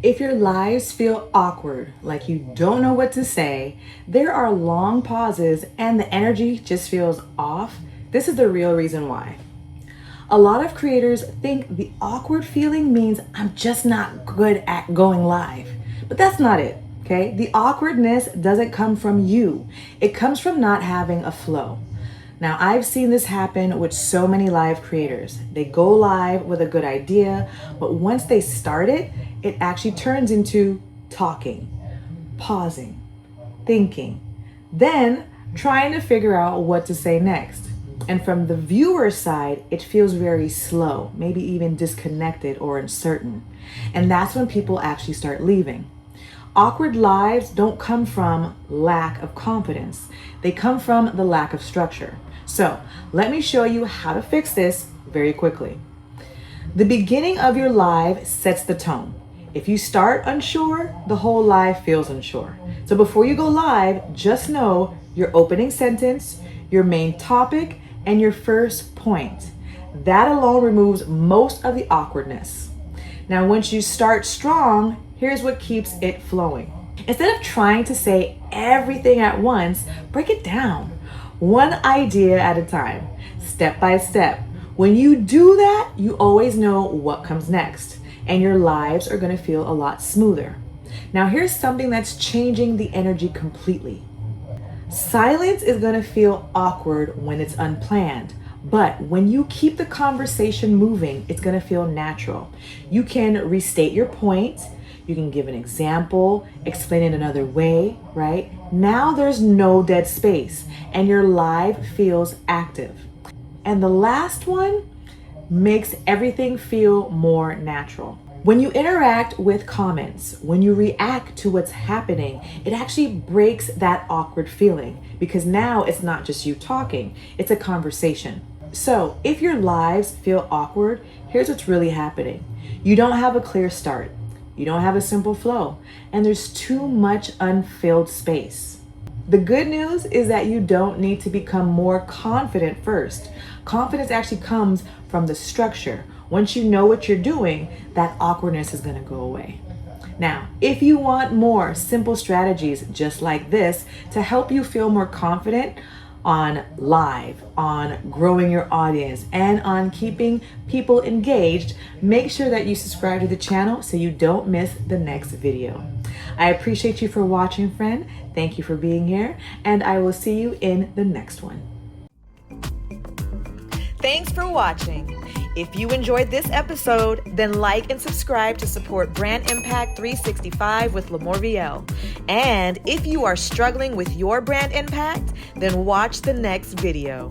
If your lives feel awkward, like you don't know what to say, there are long pauses and the energy just feels off, this is the real reason why. A lot of creators think the awkward feeling means I'm just not good at going live, but that's not it, okay? The awkwardness doesn't come from you. It comes from not having a flow. Now, I've seen this happen with so many live creators. They go live with a good idea, but once they start it, it actually turns into talking, pausing, thinking, then trying to figure out what to say next. And from the viewer side, it feels very slow, maybe even disconnected or uncertain. And that's when people actually start leaving. Awkward lives don't come from lack of confidence. They come from the lack of structure. So let me show you how to fix this very quickly. The beginning of your live sets the tone. If you start unsure, the whole live feels unsure. So before you go live, just know your opening sentence, your main topic, and your first point. That alone removes most of the awkwardness. Now, once you start strong, here's what keeps it flowing. Instead of trying to say everything at once, break it down. One idea at a time, step by step. When you do that, you always know what comes next, and your lives are going to feel a lot smoother. Now, here's something that's changing the energy completely. Silence is going to feel awkward when it's unplanned. But when you keep the conversation moving, it's going to feel natural. You can restate your point. You can give an example, explain it another way, right? Now there's no dead space and your live feels active. And the last one makes everything feel more natural. When you interact with comments, when you react to what's happening, it actually breaks that awkward feeling because now it's not just you talking, it's a conversation. So if your lives feel awkward, here's what's really happening. You don't have a clear start. You don't have a simple flow, and there's too much unfilled space. The good news is that you don't need to become more confident first. Confidence actually comes from the structure. Once you know what you're doing, that awkwardness is going to go away. Now, if you want more simple strategies just like this to help you feel more confident on live, on growing your audience, and on keeping people engaged, make sure that you subscribe to the channel so you don't miss the next video. I appreciate you for watching, friend. Thank you for being here, and I will see you in the next one. Thanks for watching. If you enjoyed this episode, then like and subscribe to support Brand Impact 365 with LaMorvielle. And if you are struggling with your brand impact, then watch the next video.